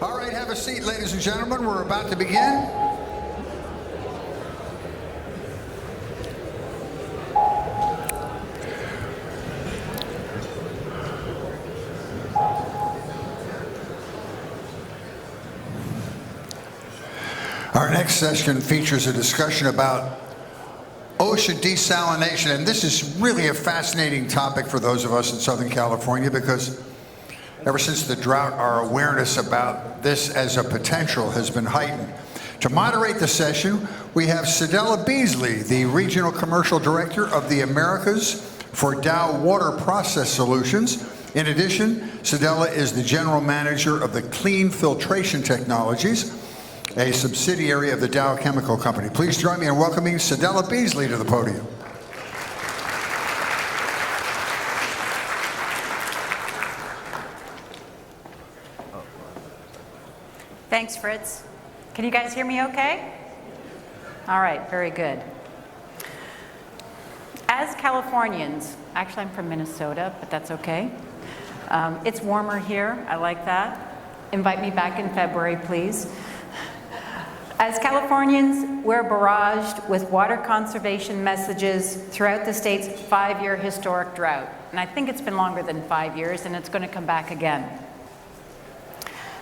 All right, have a seat, ladies and gentlemen. We're about to begin. Our next session features a discussion about ocean desalination, and this is really a fascinating topic for those of us in Southern California because ever since the drought, our awareness about this as a potential has been heightened. To moderate the session, we have Cedella Beazley, the Regional Commercial Director of the Americas for Dow Water Process Solutions. In addition, Cedella is the General Manager of the Clean Filtration Technologies, a subsidiary of the Dow Chemical Company. Please join me in welcoming Cedella Beazley to the podium. Thanks, Fritz. Can you guys hear me okay? All right, very good. As Californians, actually I'm from Minnesota, but that's okay. It's warmer here, I like that. Invite me back in February, please. As Californians, we're barraged with water conservation messages throughout the state's 5-year historic drought. And I think it's been longer than 5 years, and it's going to come back again.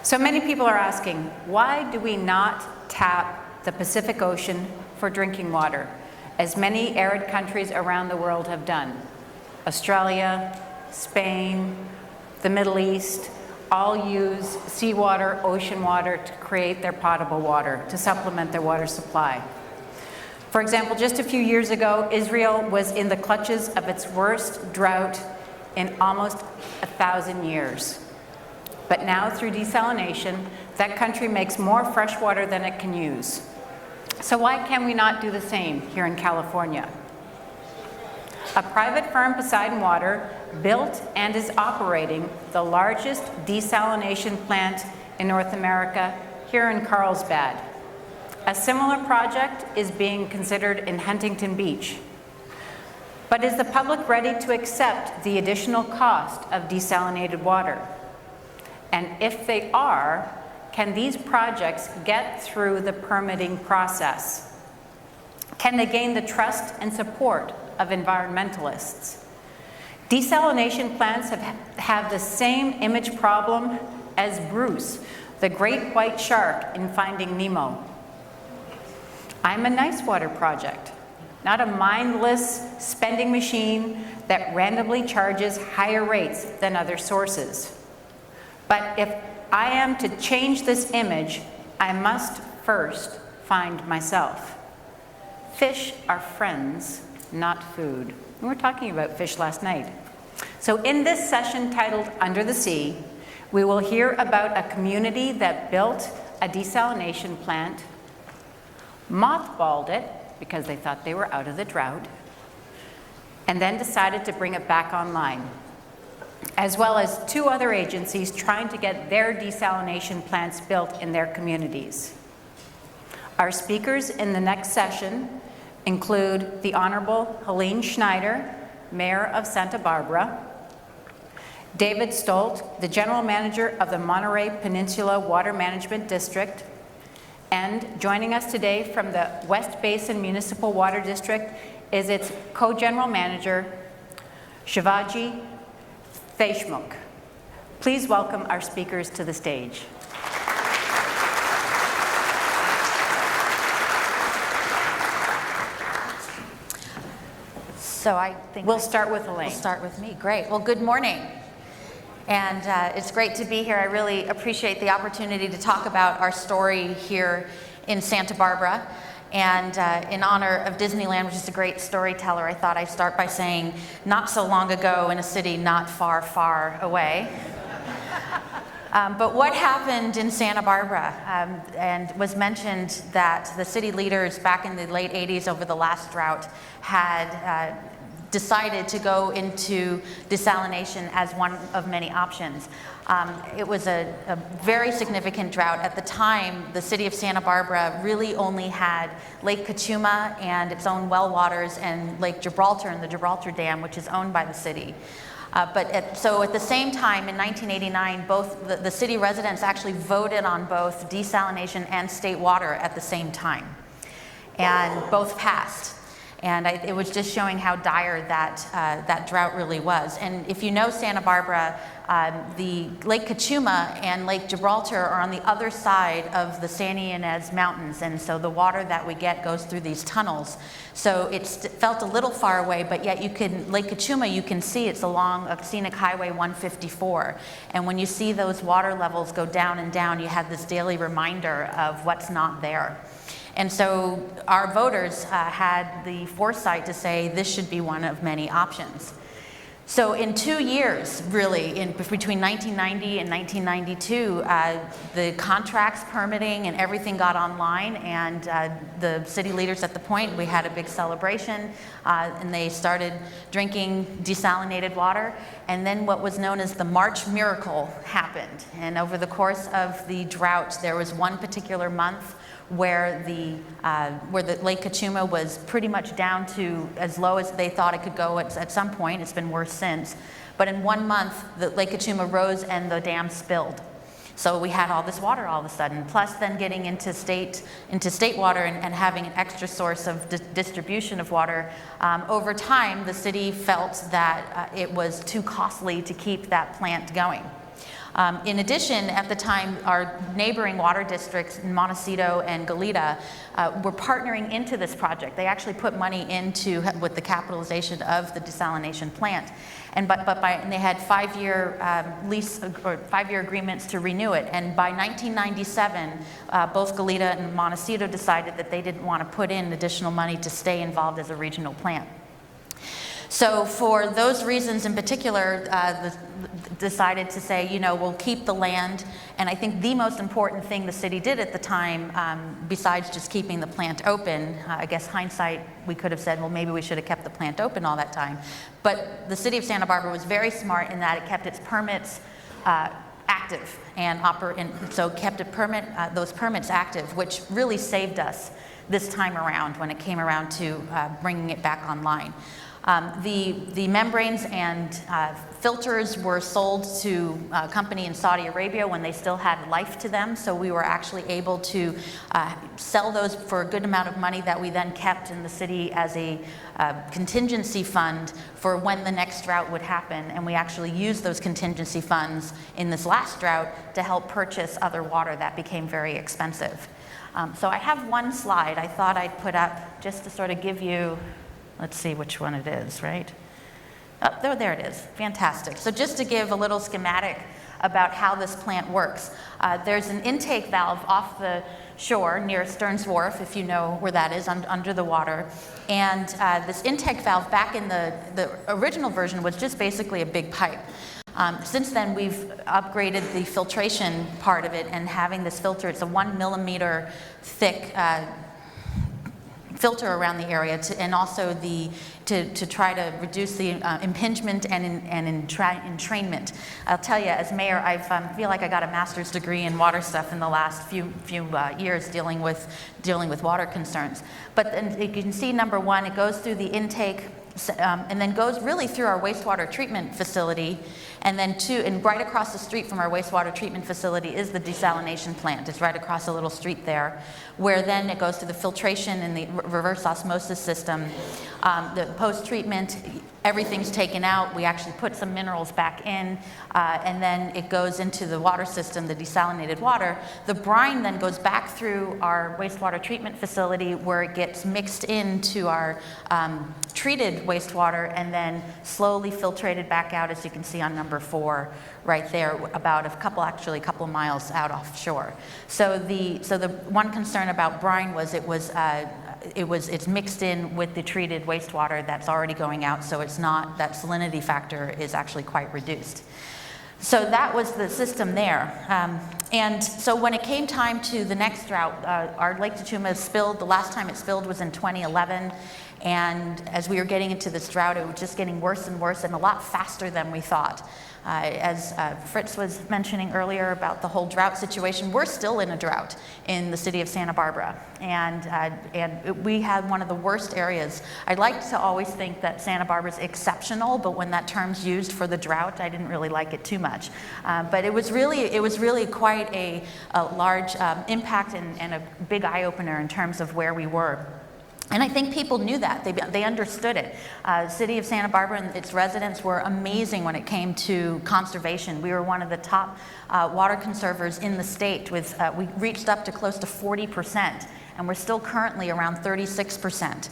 So many people are asking, why do we not tap the Pacific Ocean for drinking water, as many arid countries around the world have done? Australia, Spain, the Middle East, all use seawater, ocean water to create their potable water, to supplement their water supply. For example, just a few years ago, Israel was in the clutches of its worst drought in almost 1,000 years. But now, through desalination, that country makes more fresh water than it can use. So why can we not do the same here in California? A private firm, Poseidon Water, built and is operating the largest desalination plant in North America here in Carlsbad. A similar project is being considered in Huntington Beach. But is the public ready to accept the additional cost of desalinated water? And if they are, can these projects get through the permitting process? Can they gain the trust and support of environmentalists? Desalination plants have the same image problem as Bruce, the great white shark in Finding Nemo. I'm a nice water project, not a mindless spending machine that randomly charges higher rates than other sources. But if I am to change this image, I must first find myself. Fish are friends, not food. We were talking about fish last night. So in this session titled Under the Sea, we will hear about a community that built a desalination plant, mothballed it because they thought they were out of the drought, and then decided to bring it back online, as well as 2 other agencies trying to get their desalination plants built in their communities. Our speakers in the next session include the Honorable Helene Schneider, Mayor of Santa Barbara, David Stoldt, the General Manager of the Monterey Peninsula Water Management District, and joining us today from the West Basin Municipal Water District is its Co-General Manager, Shivaji, Deshmukh. Please welcome our speakers to the stage. So I think we'll start with Helene. We'll start with me. Great. Well, good morning. And it's great to be here. I really appreciate the opportunity to talk about our story here in Santa Barbara. And in honor of Disneyland, which is a great storyteller, I thought I'd start by saying, not so long ago in a city not far, far away. But what happened in Santa Barbara, and was mentioned that the city leaders back in the late 80s over the last drought had decided to go into desalination as one of many options. It was a very significant drought. At the time, the city of Santa Barbara really only had Lake Cachuma and its own well waters and Lake Gibraltar and the Gibraltar Dam, which is owned by the city. So at the same time, in 1989, both the city residents actually voted on both desalination and state water at the same time, and both passed. And it was just showing how dire that drought really was. And if you know Santa Barbara, the Lake Cachuma and Lake Gibraltar are on the other side of the Santa Ynez Mountains, and so the water that we get goes through these tunnels. So it felt a little far away, but yet Lake Cachuma, you can see it's along a scenic highway 154. And when you see those water levels go down and down, you have this daily reminder of what's not there. And so our voters had the foresight to say this should be one of many options. So in 2 years, really, between 1990 and 1992, the contracts, permitting, and everything got online, and the city leaders at the point, we had a big celebration, and they started drinking desalinated water, and then what was known as the March Miracle happened. And over the course of the drought, there was one particular month where the Lake Cachuma was pretty much down to as low as they thought it could go at some point. It's been worse since. But in 1 month, the Lake Cachuma rose and the dam spilled. So we had all this water all of a sudden, plus then getting into state water and having an extra source of distribution of water. Over time, the city felt that it was too costly to keep that plant going. In addition, at the time, our neighboring water districts, Montecito and Goleta, were partnering into this project. They actually put money into with the capitalization of the desalination plant, and they had 5-year lease or 5-year agreements to renew it. And by 1997, both Goleta and Montecito decided that they didn't want to put in additional money to stay involved as a regional plant. So for those reasons in particular, decided to say, you know, we'll keep the land. And I think the most important thing the city did at the time, besides just keeping the plant open, I guess hindsight, we could have said, well, maybe we should have kept the plant open all that time. But the city of Santa Barbara was very smart in that it kept its permits active and so kept those permits active, which really saved us this time around when it came around to bringing it back online. The membranes and filters were sold to a company in Saudi Arabia when they still had life to them, so we were actually able to sell those for a good amount of money that we then kept in the city as a contingency fund for when the next drought would happen, and we actually used those contingency funds in this last drought to help purchase other water that became very expensive. So I have one slide I thought I'd put up just to sort of give you. Let's see which one it is, right? Oh, there it is. Fantastic. So just to give a little schematic about how this plant works. There's an intake valve off the shore near Stearns Wharf, if you know where that is, under the water. And this intake valve back in the original version was just basically a big pipe. Since then, we've upgraded the filtration part of it and having this filter. It's a 1 millimeter thick filter around the area, and also to try to reduce the impingement and entrainment. I'll tell you, as mayor, I feel like I got a master's degree in water stuff in the last few years dealing with water concerns. But then you can see, number one, it goes through the intake and then goes really through our wastewater treatment facility, and then and right across the street from our wastewater treatment facility is the desalination plant. It's right across a little street there, where then it goes to the filtration and the reverse osmosis system. The post-treatment, everything's taken out. We actually put some minerals back in, and then it goes into the water system, the desalinated water. The brine then goes back through our wastewater treatment facility, where it gets mixed into our treated wastewater and then slowly filtrated back out, as you can see on number 4 right there, about a couple miles out offshore. So the one concern about brine was it's mixed in with the treated wastewater that's already going out, so it's not, that salinity factor is actually quite reduced. So that was the system there. And so when it came time to the next drought, our Lake Deshmukh spilled. The last time it spilled was in 2011. And as we were getting into this drought, it was just getting worse and worse and a lot faster than we thought. As Fritz was mentioning earlier about the whole drought situation, we're still in a drought in the city of Santa Barbara. And we had one of the worst areas. I'd like to always think that Santa Barbara is exceptional, but when that term's used for the drought, I didn't really like it too much. But it was really quite a large impact and a big eye-opener in terms of where we were. And I think people knew that. They understood it. City of Santa Barbara and its residents were amazing when it came to conservation. We were one of the top water conservers in the state. With we reached up to close to 40%, and we're still currently around 36%.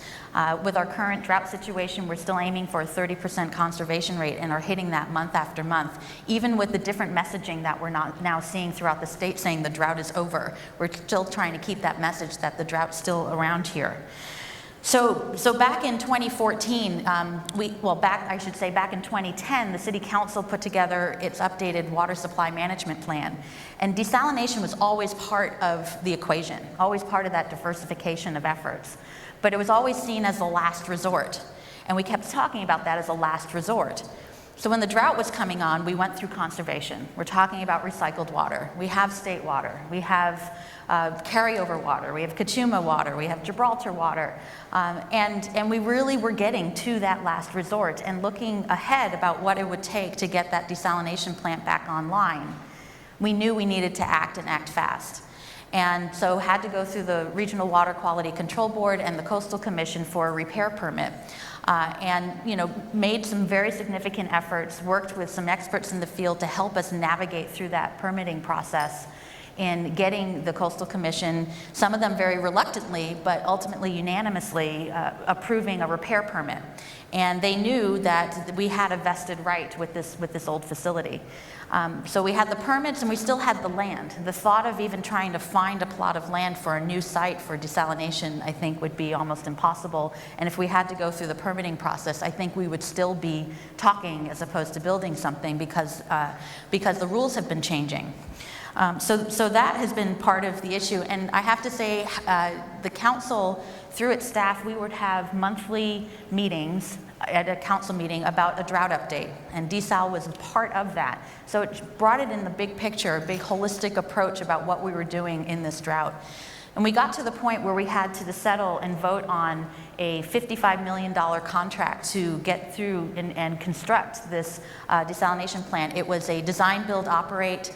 With our current drought situation, we're still aiming for a 30% conservation rate and are hitting that month after month. Even with the different messaging that we're now seeing throughout the state saying the drought is over, we're still trying to keep that message that the drought's still around here. So back in 2014, back in 2010, the City Council put together its updated water supply management plan. And desalination was always part of the equation, always part of that diversification of efforts. But it was always seen as the last resort. And we kept talking about that as a last resort. So when the drought was coming on, we went through conservation. We're talking about recycled water. We have state water. We have carryover water. We have Kachuma water. We have Gibraltar water. And we really were getting to that last resort and looking ahead about what it would take to get that desalination plant back online. We knew we needed to act and act fast. And so had to go through the Regional Water Quality Control Board and the Coastal Commission for a repair permit. And made some very significant efforts, worked with some experts in the field to help us navigate through that permitting process in getting the Coastal Commission, some of them very reluctantly, but ultimately unanimously approving a repair permit. And they knew that we had a vested right with this old facility. So we had the permits and we still had the land. The thought of even trying to find a plot of land for a new site for desalination, I think, would be almost impossible. And if we had to go through the permitting process, I think we would still be talking as opposed to building something because the rules have been changing. So that has been part of the issue. And I have to say, the council, through its staff, we would have monthly meetings at a council meeting about a drought update, and desal was part of that. So it brought it in the big picture, a big holistic approach about what we were doing in this drought. And we got to the point where we had to settle and vote on a $55 million contract to get through and construct this desalination plant. It was a design, build, operate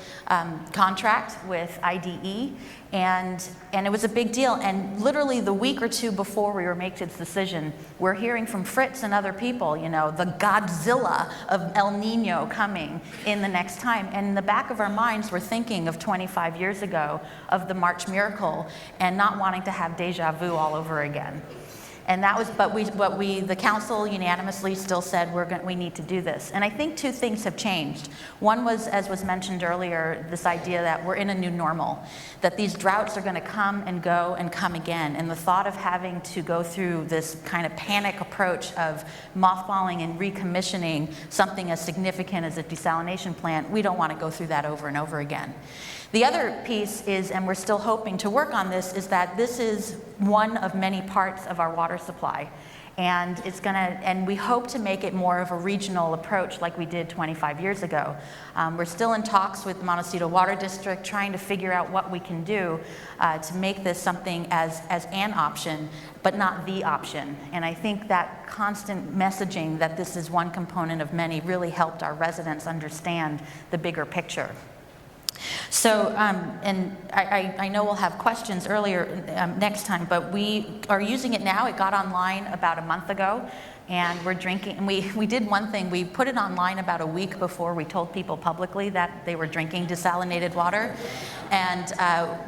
contract with IDE, and it was a big deal. And literally the week or two before we were making this decision, we're hearing from Fritz and other people, the Godzilla of El Nino coming in the next time. And in the back of our minds, we're thinking of 25 years ago of the March Miracle and not wanting to have deja vu all over again. And that was, the council unanimously still said we need to do this. And I think two things have changed. One was, as was mentioned earlier, this idea that we're in a new normal, that these droughts are going to come and go and come again. And the thought of having to go through this kind of panic approach of mothballing and recommissioning something as significant as a desalination plant, we don't want to go through that over and over again. The other piece is, and we're still hoping to work on this, is that this is one of many parts of our water supply. And and we hope to make it more of a regional approach like we did 25 years ago. We're still in talks with the Montecito Water District, trying to figure out what we can do to make this something as an option, but not the option. And I think that constant messaging that this is one component of many really helped our residents understand the bigger picture. So, and I know we'll have questions earlier next time, but we are using it now. It got online about a month ago, and we're drinking. And we did one thing. We put it online about a week before we told people publicly that they were drinking desalinated water. And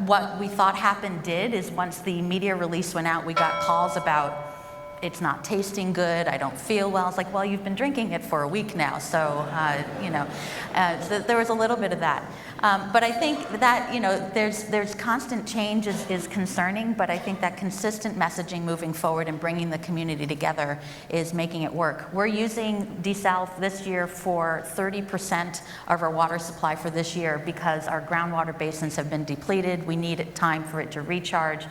what we thought happened is once the media release went out, we got calls about, it's not tasting good, I don't feel well. It's like, well, you've been drinking it for a week now, so, so there was a little bit of that. But I think that, there's constant change is concerning, but I think that consistent messaging moving forward and bringing the community together is making it work. We're using desal this year for 30% of our water supply for this year because our groundwater basins have been depleted. We need time for it to recharge.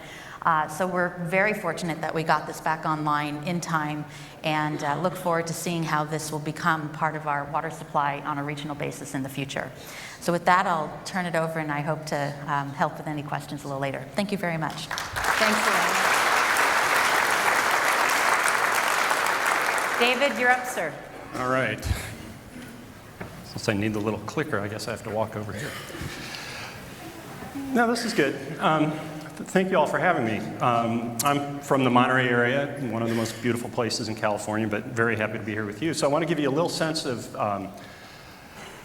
So we're very fortunate that we got this back online in time, and look forward to seeing how this will become part of our water supply on a regional basis in the future. So with that, I'll turn it over, and I hope to help with any questions a little later. Thank you very much. Thanks, Helene. David, you're up, sir. All right. Since I need the little clicker, I guess I have to walk over here. No, this is good. Thank you all for having me. I'm from the Monterey area, one of the most beautiful places in California, but very happy to be here with you. So I want to give you a little sense of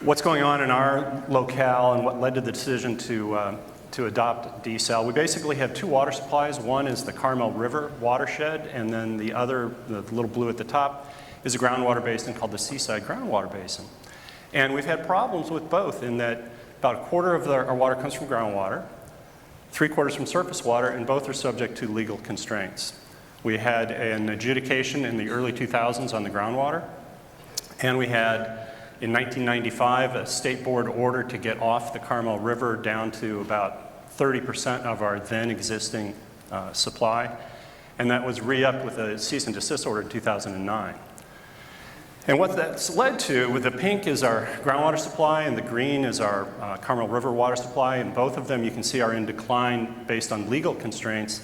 what's going on in our locale and what led to the decision to adopt desal. We basically have two water supplies. One is the Carmel River watershed, and then the other, the little blue at the top, is a groundwater basin called the Seaside Groundwater Basin. And we've had problems with both in that about a quarter of our water comes from groundwater, 3/4 from surface water, and both are subject to legal constraints. We had an adjudication in the early 2000s on the groundwater, and we had, in 1995, a state board order to get off the Carmel River down to about 30% of our then existing supply, and that was re-upped with a cease and desist order in 2009. And what that's led to, with the pink is our groundwater supply and the green is our Carmel River water supply, and both of them you can see are in decline based on legal constraints.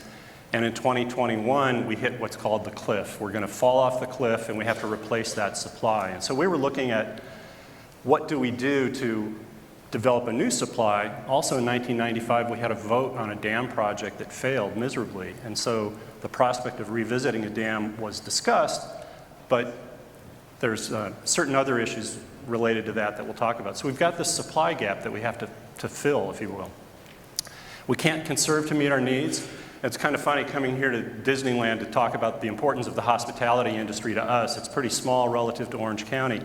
And in 2021, we hit what's called the cliff. We're going to fall off the cliff and we have to replace that supply. And so we were looking at what do we do to develop a new supply. Also in 1995, we had a vote on a dam project that failed miserably. And so the prospect of revisiting a dam was discussed, but there's certain other issues related to that we'll talk about. So we've got this supply gap that we have to fill, if you will. We can't conserve to meet our needs. It's kind of funny coming here to Disneyland to talk about the importance of the hospitality industry to us. It's pretty small relative to Orange County,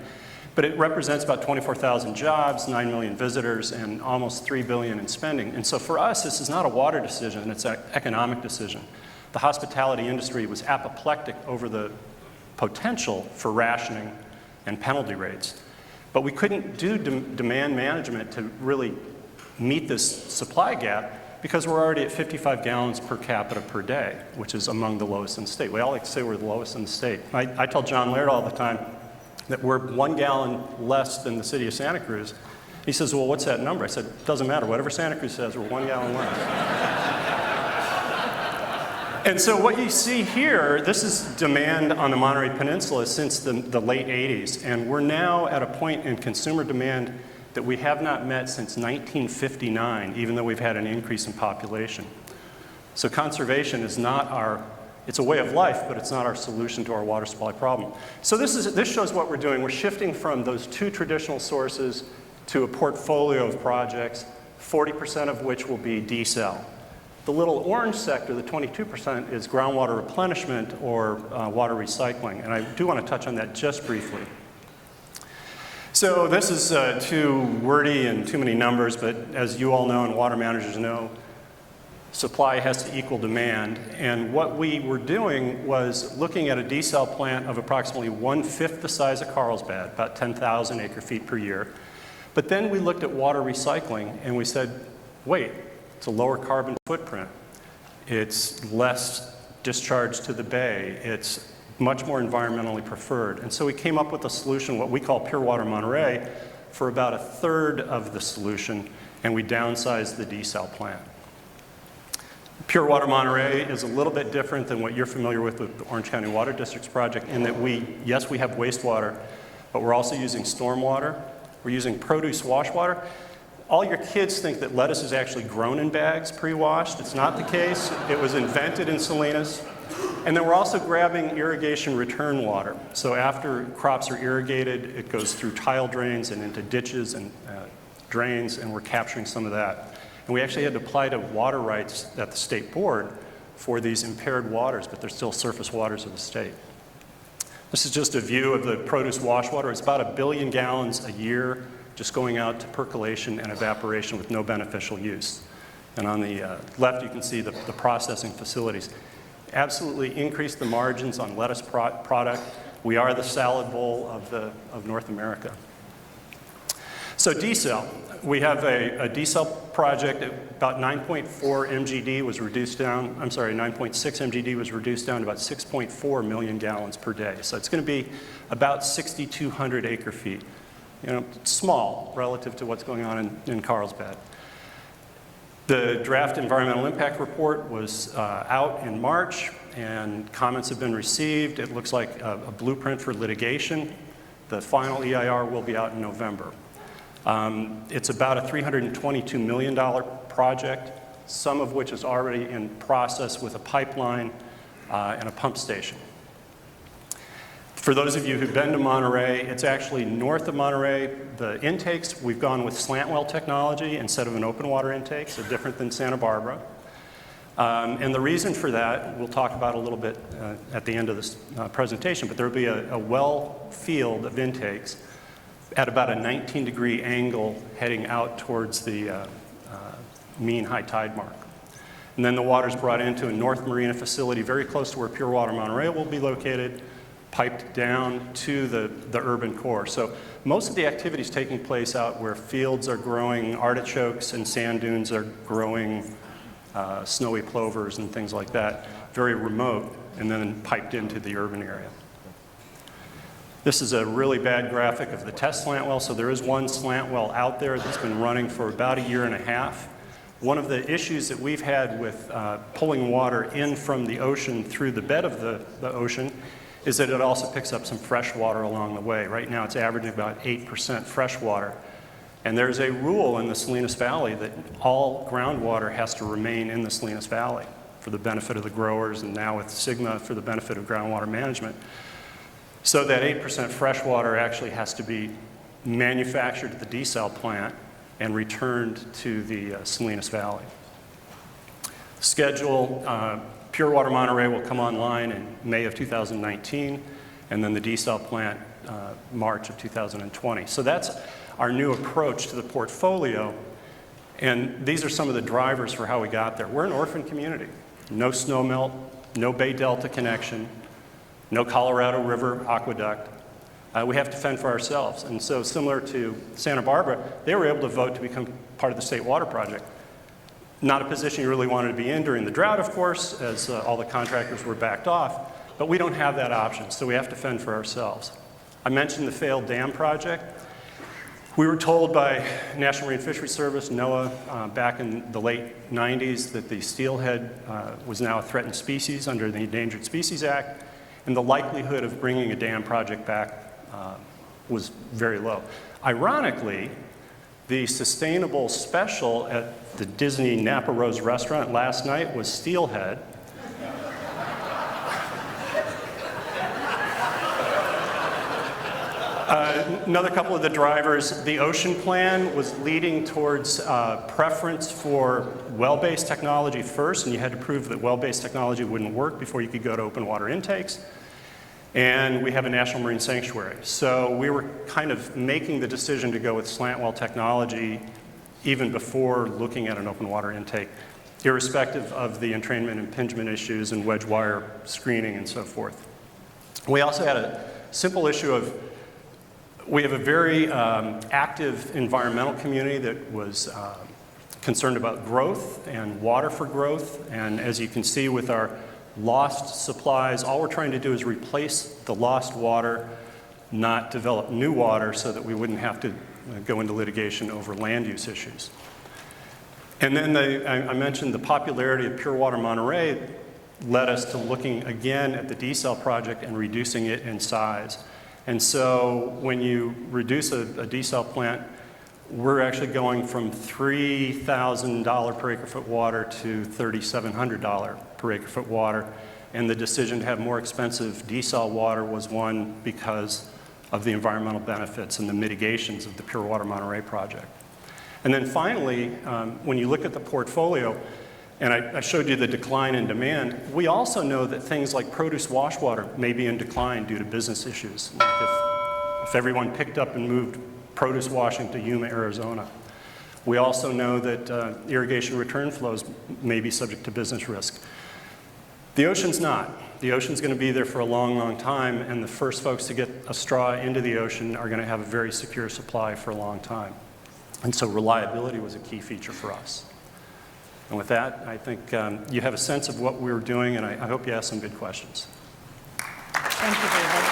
but it represents about 24,000 jobs, 9 million visitors, and almost $3 billion in spending. And so for us, this is not a water decision, it's an economic decision. The hospitality industry was apoplectic over the potential for rationing and penalty rates. But we couldn't do demand management to really meet this supply gap because we're already at 55 gallons per capita per day, which is among the lowest in the state. We all like to say we're the lowest in the state. I tell John Laird all the time that we're 1 gallon less than the city of Santa Cruz. He says, well, what's that number? I said, it doesn't matter. Whatever Santa Cruz says, we're 1 gallon less. And so what you see here, this is demand on the Monterey Peninsula since the late 80s. And we're now at a point in consumer demand that we have not met since 1959, even though we've had an increase in population. So conservation is not it's a way of life, but it's not our solution to our water supply problem. So this shows what we're doing. We're shifting from those two traditional sources to a portfolio of projects, 40% of which will be desal. The little orange sector, the 22%, is groundwater replenishment or water recycling, and I do want to touch on that just briefly. So this is too wordy and too many numbers, but as you all know and water managers know, supply has to equal demand, and what we were doing was looking at a desal plant of approximately 1/5 the size of Carlsbad, about 10,000 acre-feet per year. But then we looked at water recycling, and we said, wait, it's a lower carbon footprint. It's less discharge to the bay. It's much more environmentally preferred. And so we came up with a solution, what we call Pure Water Monterey, for about 1/3 of the solution, and we downsized the desal plant. Pure Water Monterey is a little bit different than what you're familiar with the Orange County Water Districts project in that yes, we have wastewater, but we're also using stormwater. We're using produce wash water. All your kids think that lettuce is actually grown in bags pre-washed. It's not the case. It was invented in Salinas. And then we're also grabbing irrigation return water. So after crops are irrigated, it goes through tile drains and into ditches and drains, and we're capturing some of that. And we actually had to apply to water rights at the state board for these impaired waters, but they're still surface waters of the state. This is just a view of the produce wash water. It's about 1 billion gallons a year just going out to percolation and evaporation with no beneficial use. And on the left, you can see the processing facilities. Absolutely increase the margins on lettuce product. We are the salad bowl of North America. So desal, we have a desal project. About 9.4 MGD was reduced down, 9.6 MGD was reduced down to about 6.4 million gallons per day. So it's going to be about 6,200 acre feet. You know, small relative to what's going on in Carlsbad. The draft environmental impact report was out in March, and comments have been received. It looks like a blueprint for litigation. The final EIR will be out in November. It's about a $322 million project, some of which is already in process with a pipeline and a pump station. For those of you who've been to Monterey, it's actually north of Monterey. The intakes, we've gone with slant well technology instead of an open water intake, so different than Santa Barbara. And the reason for that, we'll talk about a little bit at the end of this presentation, but there will be a well field of intakes at about a 19-degree angle heading out towards the mean high tide mark. And then the water is brought into a North Marina facility very close to where Pure Water Monterey will be located, piped down to the urban core. So most of the activity is taking place out where fields are growing artichokes and sand dunes are growing snowy plovers and things like that, very remote, and then piped into the urban area. This is a really bad graphic of the test slant well. So there is one slant well out there that's been running for about a year and a half. One of the issues that we've had with pulling water in from the ocean through the bed of the ocean is that it also picks up some fresh water along the way. Right now it's averaging about 8% fresh water. And there's a rule in the Salinas Valley that all groundwater has to remain in the Salinas Valley for the benefit of the growers, and now with Sigma for the benefit of groundwater management. So that 8% fresh water actually has to be manufactured at the desal plant and returned to the Salinas Valley. Schedule, Pure Water Monterey will come online in May of 2019, and then the desal plant March of 2020. So that's our new approach to the portfolio, and these are some of the drivers for how we got there. We're an orphan community. No snowmelt, no Bay Delta connection, no Colorado River aqueduct. We have to fend for ourselves. And so similar to Santa Barbara, they were able to vote to become part of the State Water Project. Not a position you really wanted to be in during the drought, of course, as all the contractors were backed off, but we don't have that option, so we have to fend for ourselves. I mentioned the failed dam project. We were told by National Marine Fisheries Service, NOAA, back in the late 90s that the steelhead was now a threatened species under the Endangered Species Act, and the likelihood of bringing a dam project back was very low. Ironically, the sustainable special at the Disney Napa Rose restaurant last night was steelhead. Another couple of the drivers, the ocean plan was leading towards preference for well-based technology first, and you had to prove that well-based technology wouldn't work before you could go to open water intakes. And we have a national marine sanctuary. So we were kind of making the decision to go with slant well technology even before looking at an open water intake, irrespective of the entrainment and impingement issues and wedge wire screening and so forth. We also had a simple issue of, we have a very active environmental community that was concerned about growth and water for growth. And as you can see with our lost supplies, all we're trying to do is replace the lost water, not develop new water so that we wouldn't have to go into litigation over land use issues. And then I mentioned the popularity of Pure Water Monterey led us to looking again at the desal project and reducing it in size. And so when you reduce a desal plant, we're actually going from $3,000 per acre foot water to $3,700 per acre foot water. And the decision to have more expensive desal water was one because of the environmental benefits and the mitigations of the Pure Water Monterey project. And then finally, when you look at the portfolio, and I showed you the decline in demand, we also know that things like produce wash water may be in decline due to business issues. Like if everyone picked up and moved produce washing to Yuma, Arizona. We also know that irrigation return flows may be subject to business risk. The ocean's not. The ocean's going to be there for a long, long time, and the first folks to get a straw into the ocean are going to have a very secure supply for a long time. And so reliability was a key feature for us. And with that, I think you have a sense of what we're doing, and I hope you ask some good questions. Thank you, David.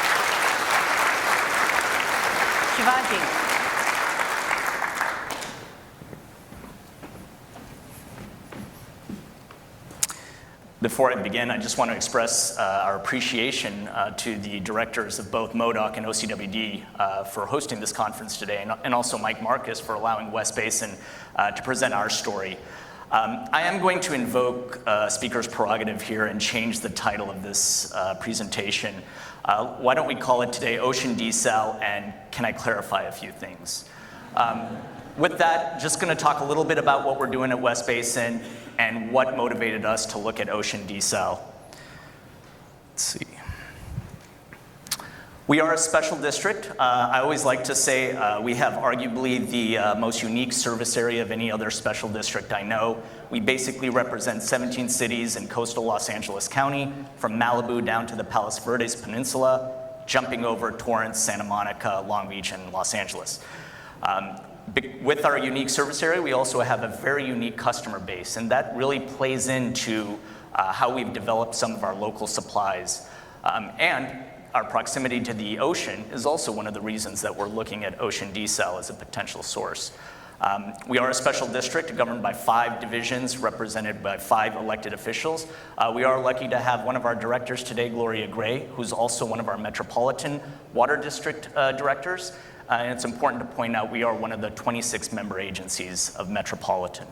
Shivaji. Before I begin, I just want to express our appreciation to the directors of both MODOC and OCWD for hosting this conference today, and also Mike Marcus for allowing West Basin to present our story. I am going to invoke speaker's prerogative here and change the title of this presentation. Why don't we call it today Ocean Desal, and can I clarify a few things? With that, just going to talk a little bit about what we're doing at West Basin and what motivated us to look at ocean desal. Let's see. We are a special district. I always like to say we have arguably the most unique service area of any other special district I know. We basically represent 17 cities in coastal Los Angeles County, from Malibu down to the Palos Verdes Peninsula, jumping over Torrance, Santa Monica, Long Beach, and Los Angeles. With our unique service area, we also have a very unique customer base, and that really plays into how we've developed some of our local supplies. And our proximity to the ocean is also one of the reasons that we're looking at ocean desal as a potential source. We are a special district governed by 5 divisions represented by 5 elected officials. We are lucky to have one of our directors today, Gloria Gray, who's also one of our Metropolitan Water District directors. And it's important to point out we are one of the 26 member agencies of Metropolitan.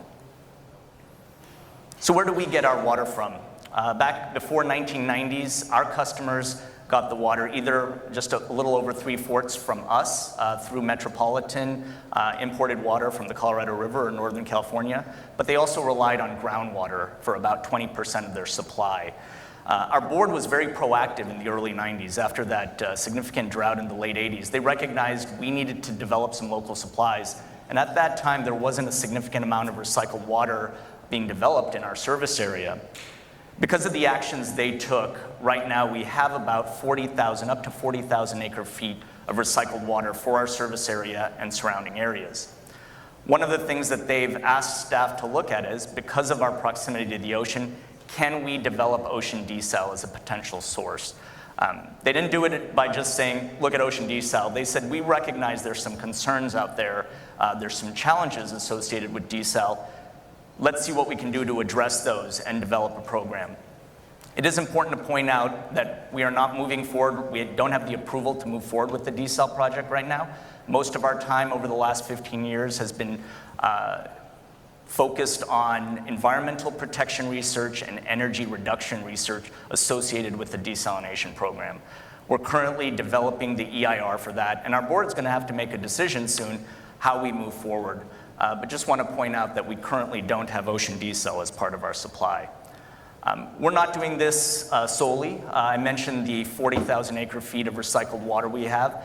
So where do we get our water from? Back before 1990s, our customers got the water either just a little over 3/4 from us through Metropolitan, imported water from the Colorado River or Northern California, but they also relied on groundwater for about 20% of their supply. Our board was very proactive in the early 90s. After that significant drought in the late 80s, they recognized we needed to develop some local supplies. And at that time, there wasn't a significant amount of recycled water being developed in our service area. Because of the actions they took, right now we have about 40,000, up to 40,000 acre feet of recycled water for our service area and surrounding areas. One of the things that they've asked staff to look at is, because of our proximity to the ocean, can we develop ocean desal as a potential source? They didn't do it by just saying, look at ocean desal. They said, we recognize there's some concerns out there. There's some challenges associated with desal. Let's see what we can do to address those and develop a program. It is important to point out that we are not moving forward. We don't have the approval to move forward with the desal project right now. Most of our time over the last 15 years has been focused on environmental protection research and energy reduction research associated with the desalination program. We're currently developing the EIR for that, and our board's going to have to make a decision soon how we move forward. But just want to point out that we currently don't have ocean desal as part of our supply. We're not doing this solely. I mentioned the 40,000 acre feet of recycled water we have.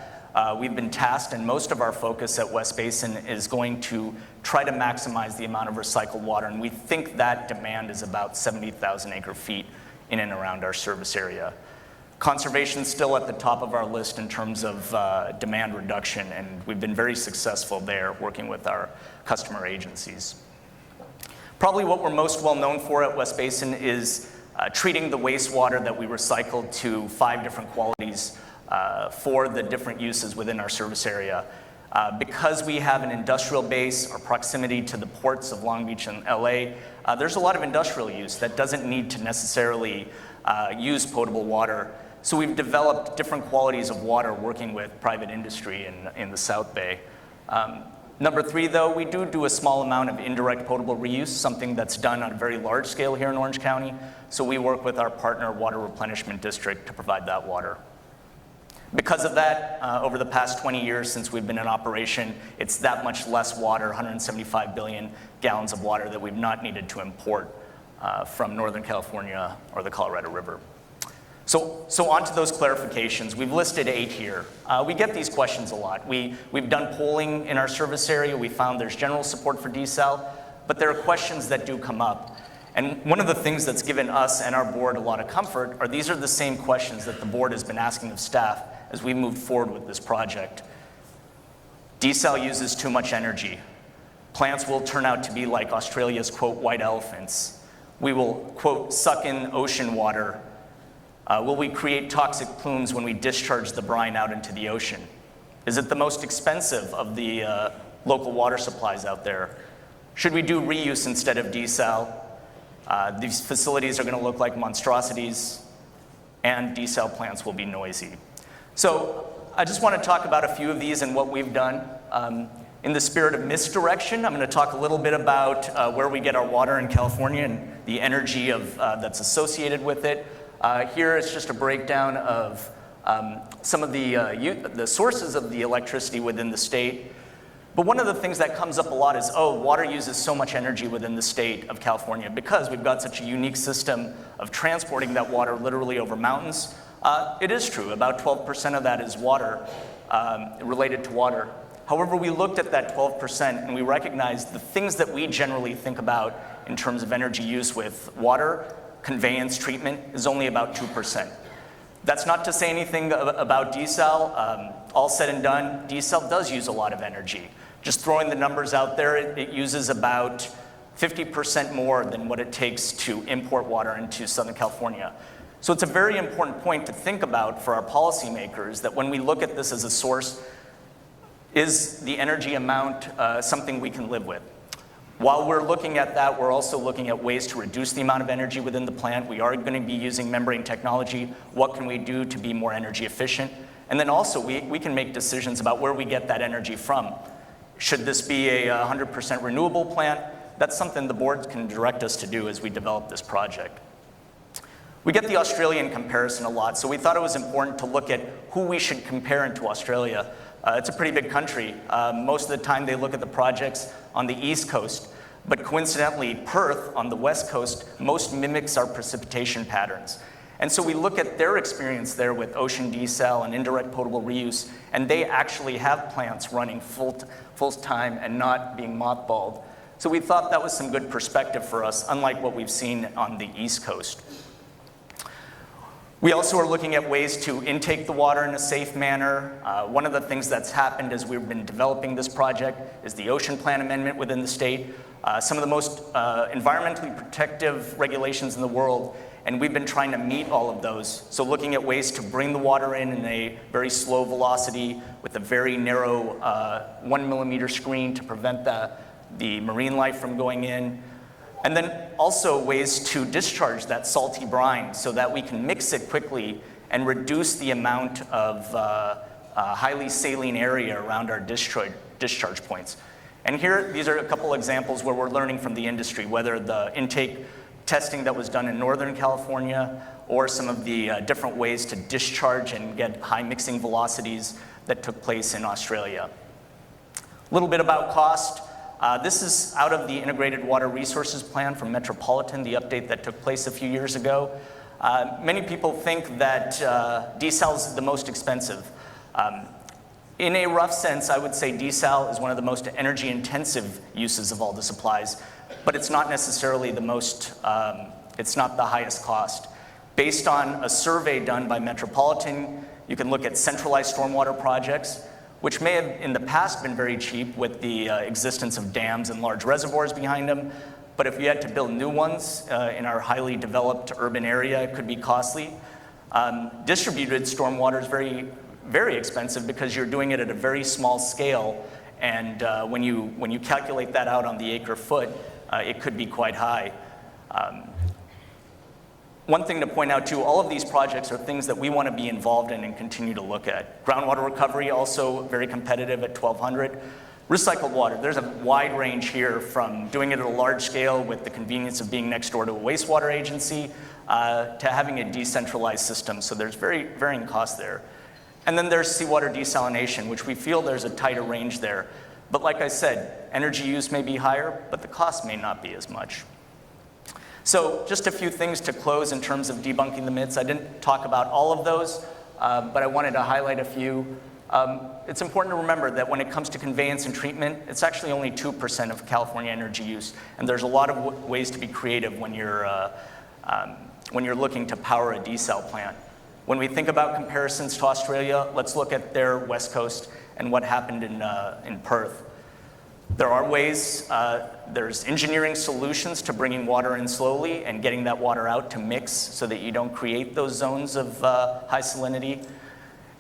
We've been tasked, and most of our focus at West Basin is going to try to maximize the amount of recycled water, and we think that demand is about 70,000 acre feet in and around our service area. Conservation's still at the top of our list in terms of demand reduction, and we've been very successful there working with our customer agencies. Probably what we're most well known for at West Basin is treating the wastewater that we recycle to 5 different qualities for the different uses within our service area. Because we have an industrial base, our proximity to the ports of Long Beach and LA, there's a lot of industrial use that doesn't need to necessarily use potable water. So we've developed different qualities of water working with private industry in the South Bay. Number 3, though, we do a small amount of indirect potable reuse, something that's done on a very large scale here in Orange County. So we work with our partner Water Replenishment District to provide that water. Because of that, over the past 20 years since we've been in operation, it's that much less water, 175 billion gallons of water that we've not needed to import from Northern California or the Colorado River. So on to those clarifications. We've listed 8 here. We get these questions a lot. We've done polling in our service area. We found there's general support for desal, but there are questions that do come up. And one of the things that's given us and our board a lot of comfort are these are the same questions that the board has been asking of staff as we moved forward with this project. Desal uses too much energy. Plants will turn out to be like Australia's, quote, white elephants. We will, quote, suck in ocean water. Will we create toxic plumes when we discharge the brine out into the ocean? Is it the most expensive of the local water supplies out there? Should we do reuse instead of desal? These facilities are going to look like monstrosities, and desal plants will be noisy. So I just want to talk about a few of these and what we've done. In the spirit of misdirection, I'm going to talk a little bit about where we get our water in California and the energy that's associated with it. Here is just a breakdown of some of the sources of the electricity within the state. But one of the things that comes up a lot is, oh, water uses so much energy within the state of California because we've got such a unique system of transporting that water literally over mountains. It is true, about 12% of that is water, related to water. However, we looked at that 12% and we recognized the things that we generally think about in terms of energy use with water, conveyance, treatment, is only about 2%. That's not to say anything about desal. All said and done, desal does use a lot of energy. Just throwing the numbers out there, it uses about 50% more than what it takes to import water into Southern California. So it's a very important point to think about for our policymakers, that when we look at this as a source, is the energy amount something we can live with? While we're looking at that, we're also looking at ways to reduce the amount of energy within the plant. We are going to be using membrane technology. What can we do to be more energy efficient? And then also, we can make decisions about where we get that energy from. Should this be a 100% renewable plant? That's something the board can direct us to do as we develop this project. We get the Australian comparison a lot, so we thought it was important to look at who we should compare into Australia. It's a pretty big country. Most of the time they look at the projects on the East Coast, but coincidentally, Perth on the West Coast most mimics our precipitation patterns. And so we look at their experience there with ocean desal and indirect potable reuse, and they actually have plants running full time and not being mothballed. So we thought that was some good perspective for us, unlike what we've seen on the East Coast. We also are looking at ways to intake the water in a safe manner. One of the things that's happened as we've been developing this project is the ocean plan amendment within the state. Some of the most environmentally protective regulations in the world, and we've been trying to meet all of those. So looking at ways to bring the water in a very slow velocity with a very narrow 1 millimeter screen to prevent the marine life from going in. And then also ways to discharge that salty brine so that we can mix it quickly and reduce the amount of highly saline area around our discharge points. And here, these are a couple examples where we're learning from the industry, whether the intake testing that was done in Northern California or some of the different ways to discharge and get high mixing velocities that took place in Australia. A little bit about cost. This is out of the Integrated Water Resources Plan from Metropolitan, the update that took place a few years ago. Many people think that desal is the most expensive. In a rough sense, I would say desal is one of the most energy intensive uses of all the supplies, but it's not necessarily the most, it's not the highest cost. Based on a survey done by Metropolitan, you can look at centralized stormwater projects, which may have in the past been very cheap with the existence of dams and large reservoirs behind them. But if you had to build new ones in our highly developed urban area, it could be costly. Distributed stormwater is very, very expensive because you're doing it at a very small scale. And when you calculate that out on the acre foot, it could be quite high. One thing to point out too, all of these projects are things that we want to be involved in and continue to look at. Groundwater recovery, also very competitive at $1,200. Recycled water, there's a wide range here from doing it at a large scale with the convenience of being next door to a wastewater agency to having a decentralized system. So there's varying costs there. And then there's seawater desalination, which we feel there's a tighter range there. But like I said, energy use may be higher, but the cost may not be as much. So just a few things to close in terms of debunking the myths. I didn't talk about all of those, but I wanted to highlight a few. It's important to remember that when it comes to conveyance and treatment, it's actually only 2% of California energy use. And there's a lot of ways to be creative when you're looking to power a desal plant. When we think about comparisons to Australia, let's look at their West Coast and what happened in Perth. There are ways, there's engineering solutions to bringing water in slowly and getting that water out to mix so that you don't create those zones of high salinity.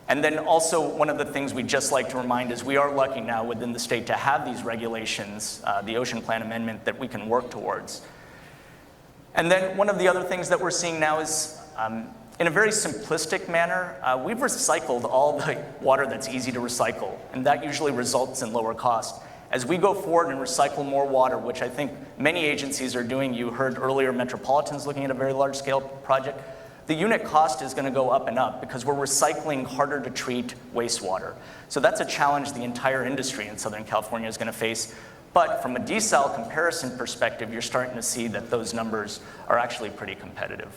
And then also one of the things we'd just like to remind is we are lucky now within the state to have these regulations, the Ocean Plan Amendment, that we can work towards. And then one of the other things that we're seeing now is, in a very simplistic manner, we've recycled all the water that's easy to recycle, and that usually results in lower cost. As we go forward and recycle more water, which I think many agencies are doing, you heard earlier Metropolitan's looking at a very large-scale project, the unit cost is going to go up and up because we're recycling harder to treat wastewater. So that's a challenge the entire industry in Southern California is going to face. But from a desal comparison perspective, you're starting to see that those numbers are actually pretty competitive.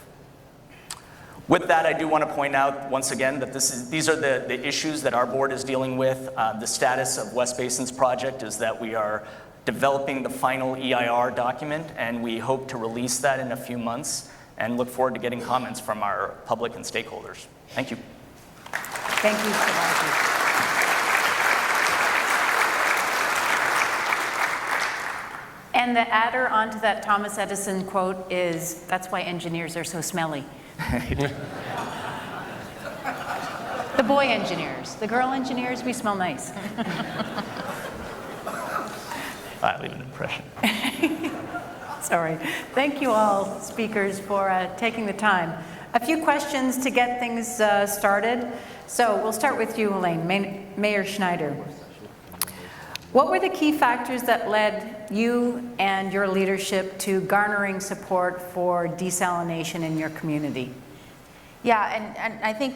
With that, I do want to point out once again that these are the issues that our board is dealing with. The status of West Basin's project is that we are developing the final EIR document, and we hope to release that in a few months, and look forward to getting comments from our public and stakeholders. Thank you. Thank you, Shivaji. And the adder onto that Thomas Edison quote is, that's why engineers are so smelly. The boy engineers. The girl engineers, we smell nice. I leave an impression. Sorry. Thank you all, speakers, for taking the time. A few questions to get things started. So we'll start with you, Helene, Mayor Schneider. What were the key factors that led you and your leadership to garnering support for desalination in your community? Yeah, and I think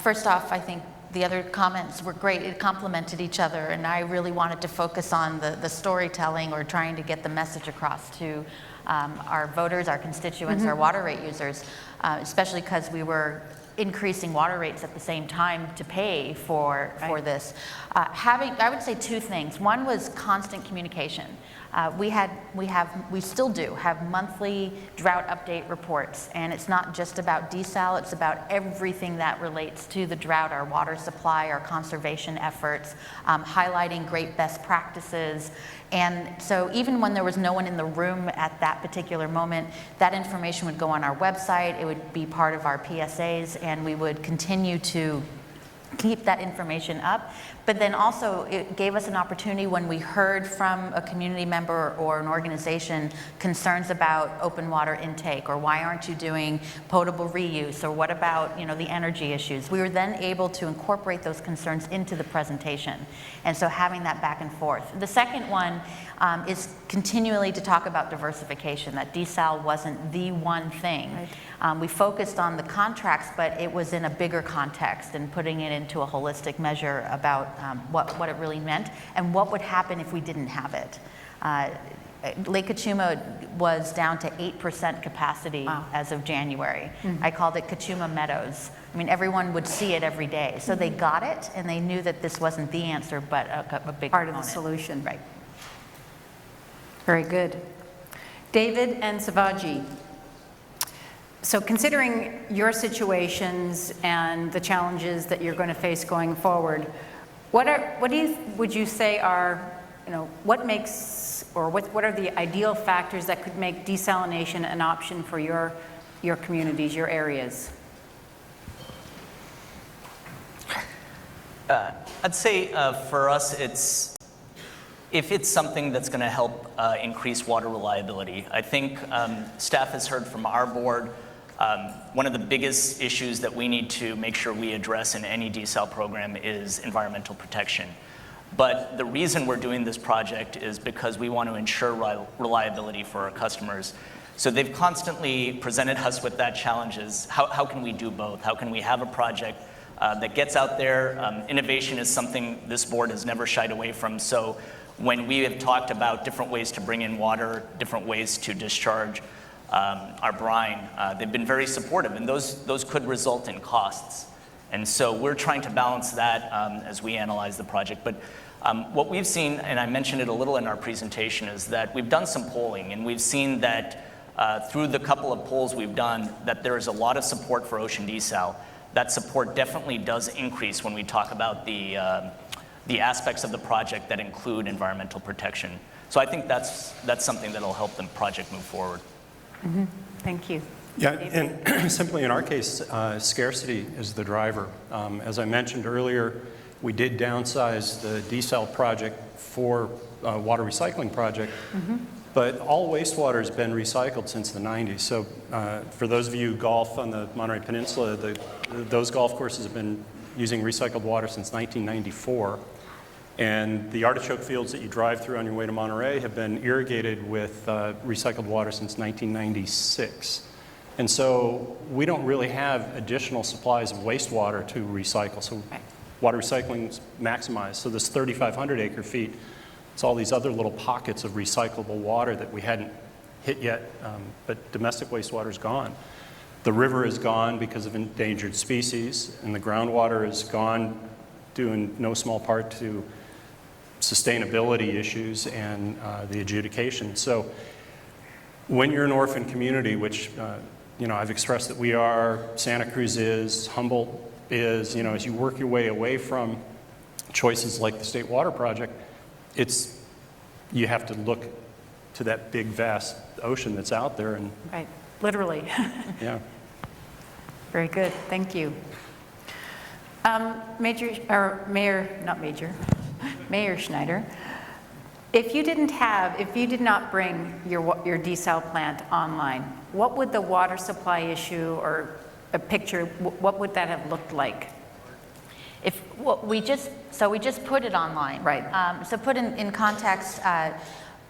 first off, I think the other comments were great. It complemented each other, and I really wanted to focus on the storytelling or trying to get the message across to our voters, our constituents, our water rate users, especially because we were increasing water rates at the same time to pay for this. I would say two things. One was constant communication. We still do have monthly drought update reports, and it's not just about desal, it's about everything that relates to the drought, our water supply, our conservation efforts, highlighting great best practices. And so even when there was no one in the room at that particular moment, that information would go on our website, it would be part of our PSAs, and we would continue to keep that information up. But then also it gave us an opportunity when we heard from a community member or an organization concerns about open water intake, or why aren't you doing potable reuse, or what about the energy issues. We were then able to incorporate those concerns into the presentation, and so having that back and forth. The second one is continually to talk about diversification, that desal wasn't the one thing. Right. We focused on the contracts, but it was in a bigger context and putting it into a holistic measure about what it really meant and what would happen if we didn't have it. Lake Cachuma was down to 8% capacity as of January. I called it Cachuma Meadows. I mean, everyone would see it every day. So they got it, and they knew that this wasn't the answer, but a big part of the component. solution. Right. Very good. David and Shivaji. So considering your situations and the challenges that you're going to face going forward, would you say are, what makes, or what are the ideal factors that could make desalination an option for your communities, your areas? I'd say for us, if it's something that's going to help increase water reliability. I think staff has heard from our board, one of the biggest issues that we need to make sure we address in any desal program is environmental protection. But the reason we're doing this project is because we want to ensure reliability for our customers. So they've constantly presented us with that challenge is how can we do both? How can we have a project that gets out there? Innovation is something this board has never shied away from. So when we have talked about different ways to bring in water, different ways to discharge our brine, they've been very supportive, and those could result in costs. And so we're trying to balance that as we analyze the project. But what we've seen, and I mentioned it a little in our presentation, is that we've done some polling, and we've seen that through the couple of polls we've done, that there is a lot of support for ocean desal. That support definitely does increase when we talk about the the aspects of the project that include environmental protection. So I think that's something that'll help the project move forward. Thank you. Yeah, and simply in our case, scarcity is the driver. As I mentioned earlier, we did downsize the desal project for water recycling project, but all wastewater has been recycled since the 90s. So for those of you who golf on the Monterey Peninsula, those golf courses have been using recycled water since 1994. And the artichoke fields that you drive through on your way to Monterey have been irrigated with recycled water since 1996. And so we don't really have additional supplies of wastewater to recycle. So water recycling is maximized. So this 3,500 acre feet, it's all these other little pockets of recyclable water that we hadn't hit yet, but domestic wastewater is gone. The river is gone because of endangered species, and the groundwater is gone due in no small part to sustainability issues and the adjudication. So when you're an orphan community, which I've expressed that we are, Santa Cruz is, Humboldt is, as you work your way away from choices like the State Water Project, you have to look to that big, vast ocean that's out there. And Right, literally. yeah. Very good, thank you. Mayor Schneider, if you did not bring your desal plant online, what would the water supply issue or a picture, what would that have looked like? We just put it online. Right. So put in context,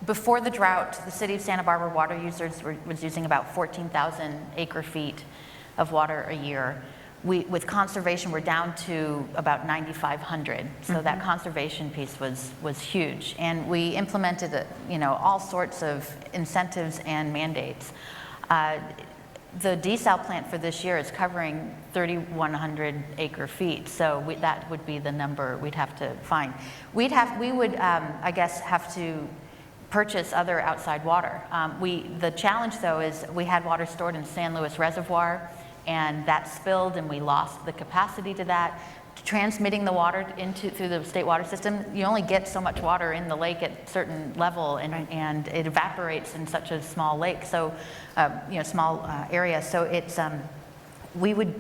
before the drought, the city of Santa Barbara water users was using about 14,000 acre feet of water a year. With conservation, we're down to about 9,500. So that conservation piece was huge, and we implemented all sorts of incentives and mandates. The desal plant for this year is covering 3,100 acre feet, so that would be the number we'd have to find. We would, I guess, have to purchase other outside water. The challenge, though, is we had water stored in San Luis Reservoir, and that spilled, and we lost the capacity to that. Transmitting the water through the state water system, you only get so much water in the lake at a certain level, and it evaporates in such a small lake, so small area. So it's we would.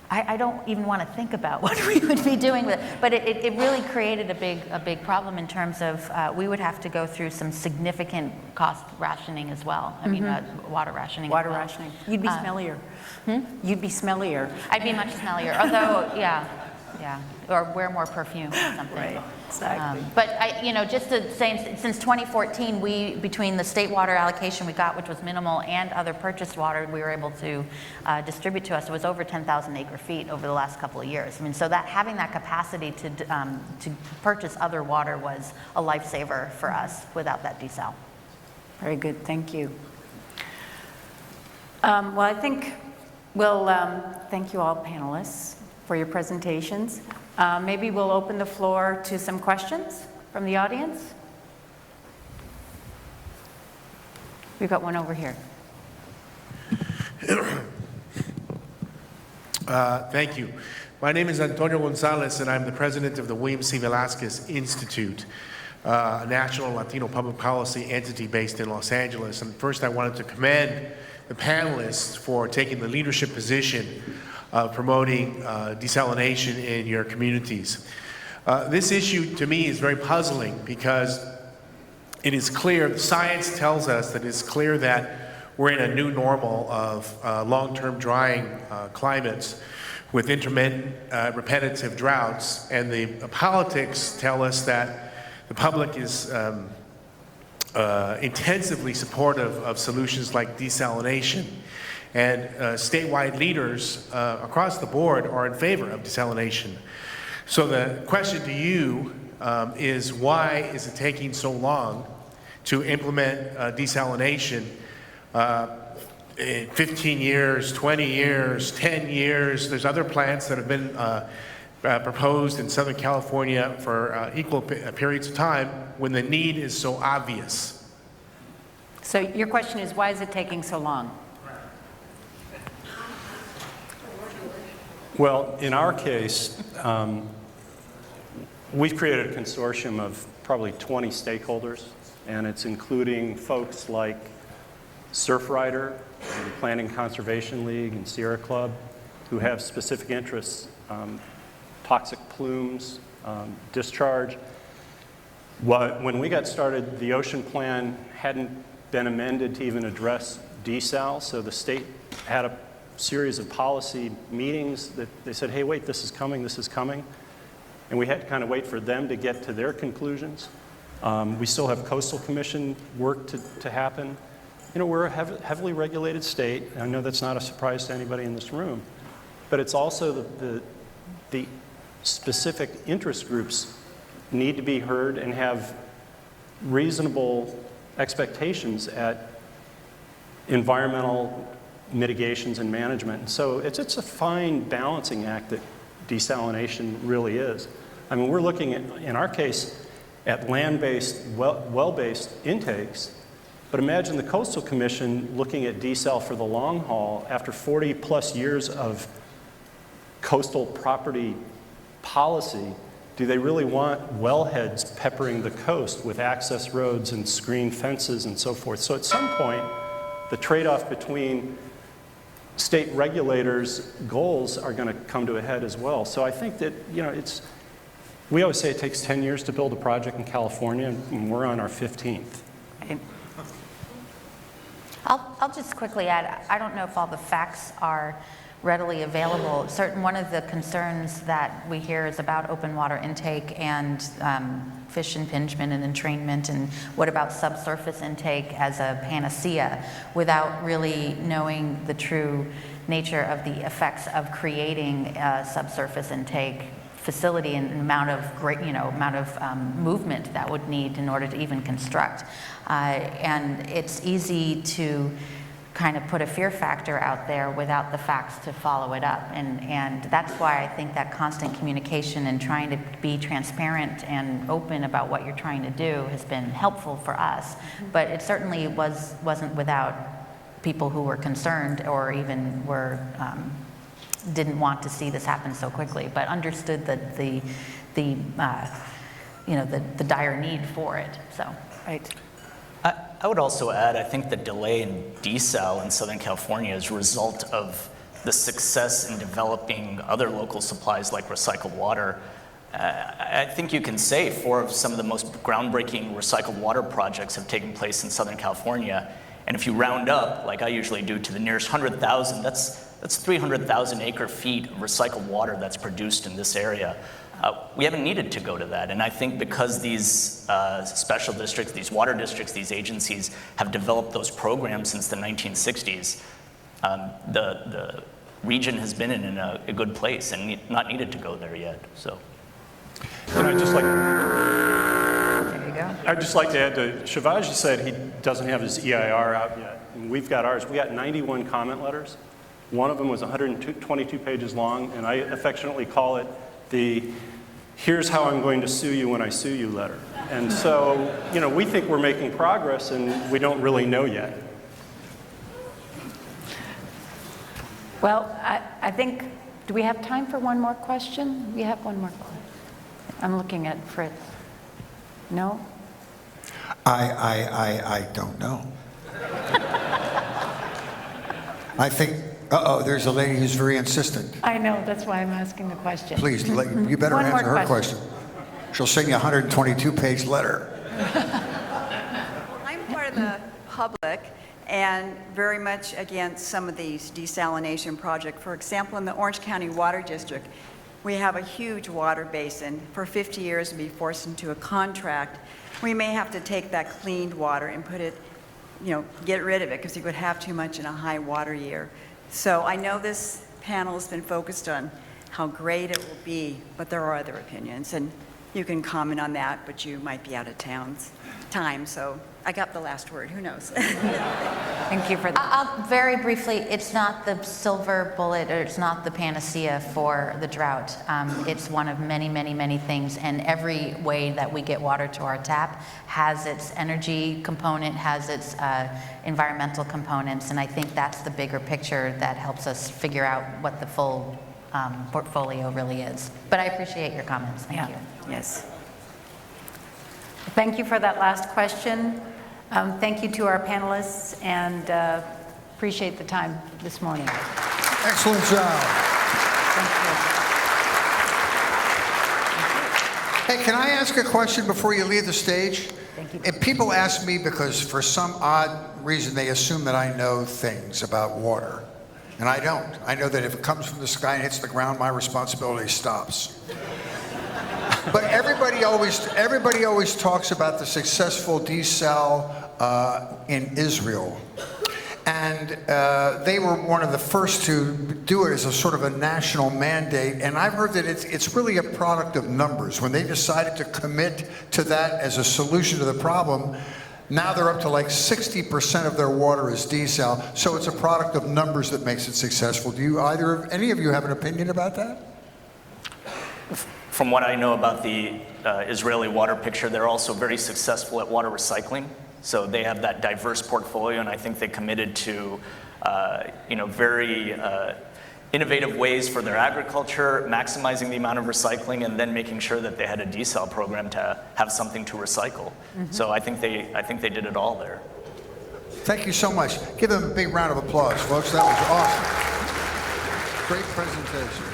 I don't even want to think about what we would be doing with it, but it really created a big problem in terms of we would have to go through some significant cost rationing as well. I mean, water rationing. Water as well. rationing. You'd be smellier. You'd be smellier. I'd be much smellier, although, yeah, or wear more perfume or something. Right, exactly. But just to say, since 2014, between the state water allocation we got, which was minimal, and other purchased water we were able to distribute to us, it was over 10,000 acre feet over the last couple of years. I mean, so that having that capacity to purchase other water was a lifesaver for us without that desal. Very good, thank you. Well, I think we'll thank you all panelists for your presentations. Maybe we'll open the floor to some questions from the audience. We've got one over here. Thank you. My name is Antonio Gonzalez, and I'm the president of the William C. Velasquez Institute, a national Latino public policy entity based in Los Angeles. And first, I wanted to commend the panelists for taking the leadership position of promoting desalination in your communities. This issue, to me, is very puzzling because it is clear, the science tells us that it's clear that we're in a new normal of long-term drying climates with intermittent, repetitive droughts, and the politics tell us that the public is intensively supportive of solutions like desalination. And statewide leaders across the board are in favor of desalination. So the question to you is, why is it taking so long to implement desalination? 15 years, 20 years, 10 years. There's other plants that have been proposed in Southern California for equal periods of time when the need is so obvious. So your question is, why is it taking so long? Well, in our case, we've created a consortium of probably 20 stakeholders, and it's including folks like Surfrider, and Planning Conservation League, and Sierra Club, who have specific interests, toxic plumes, discharge. When we got started, the ocean plan hadn't been amended to even address desal, so the state had a series of policy meetings that they said, hey, wait, this is coming, and we had to kind of wait for them to get to their conclusions. We still have Coastal Commission work to happen. You know, we're a heavily regulated state. I know that's not a surprise to anybody in this room, but it's also the specific interest groups need to be heard and have reasonable expectations at environmental mitigations and management. And so it's a fine balancing act that desalination really is. I mean, we're looking at, in our case, at land-based, well-based intakes, but imagine the Coastal Commission looking at desal for the long haul after 40 plus years of coastal property policy. Do they really want wellheads peppering the coast with access roads and screen fences and so forth? So at some point, the trade-off between state regulators' goals are going to come to a head as well. So I think that, you know, we always say it takes 10 years to build a project in California, and we're on our 15th. I'll just quickly add, I don't know if all the facts are readily available. One of the concerns that we hear is about open water intake and fish impingement and entrainment, and what about subsurface intake as a panacea, without really knowing the true nature of the effects of creating a subsurface intake facility and amount of movement that would need in order to even construct. And it's easy to kind of put a fear factor out there without the facts to follow it up. And that's why I think that constant communication and trying to be transparent and open about what you're trying to do has been helpful for us. But it certainly wasn't without people who were concerned or even didn't want to see this happen so quickly, but understood that the dire need for it. So, right. I would also add, I think the delay in desal in Southern California is a result of the success in developing other local supplies like recycled water. I think you can say 4 of some of the most groundbreaking recycled water projects have taken place in Southern California. And if you round up, like I usually do, to the nearest 100,000, that's 300,000 acre feet of recycled water that's produced in this area. We haven't needed to go to that, and I think because these special districts, these water districts, these agencies have developed those programs since the 1960s, the region has been in a good place and not needed to go there yet. So, and I'd just like, There you go. I'd just like to add to, Shivaji said he doesn't have his EIR out yet, and we've got ours. We got 91 comment letters. One of them was 122 pages long, and I affectionately call it the "here's how I'm going to sue you when I sue you" letter. And so, you know, we think we're making progress, and we don't really know yet. Well, I think, do we have time for one more question? We have one more question. I'm looking at Fritz. No? I don't know. I think, there's a lady who's very insistent. I know, that's why I'm asking the question. Please, you better One more answer her question. She'll send you a 122-page letter. I'm part of the public and very much against some of these desalination projects. For example, in the Orange County Water District, we have a huge water basin. For 50 years, we'll be forced into a contract. We may have to take that cleaned water and put it, get rid of it because you would have too much in a high water year. So I know this panel has been focused on how great it will be, but there are other opinions, and you can comment on that, but you might be out of time, so I got the last word, who knows? Thank you for that. I'll very briefly, it's not the silver bullet, or it's not the panacea for the drought. It's one of many, many, many things, and every way that we get water to our tap has its energy component, has its environmental components, and I think that's the bigger picture that helps us figure out what the full portfolio really is. But I appreciate your comments. Thank you. Yes. Thank you for that last question. Thank you to our panelists, and appreciate the time this morning. Excellent job. Thank you. Hey, can I ask a question before you leave the stage? Thank you. If people ask me because for some odd reason they assume that I know things about water, and I don't. I know that if it comes from the sky and hits the ground, my responsibility stops. But everybody always talks about the successful desal in Israel. And they were one of the first to do it as a sort of a national mandate. And I've heard that it's really a product of numbers. When they decided to commit to that as a solution to the problem, now they're up to like 60% of their water is desal. So it's a product of numbers that makes it successful. Do any of you have an opinion about that? From what I know about the Israeli water picture, they're also very successful at water recycling. So they have that diverse portfolio, and I think they committed to, very innovative ways for their agriculture, maximizing the amount of recycling, and then making sure that they had a desal program to have something to recycle. So I think they did it all there. Thank you so much. Give them a big round of applause, folks. That was awesome. Great presentation.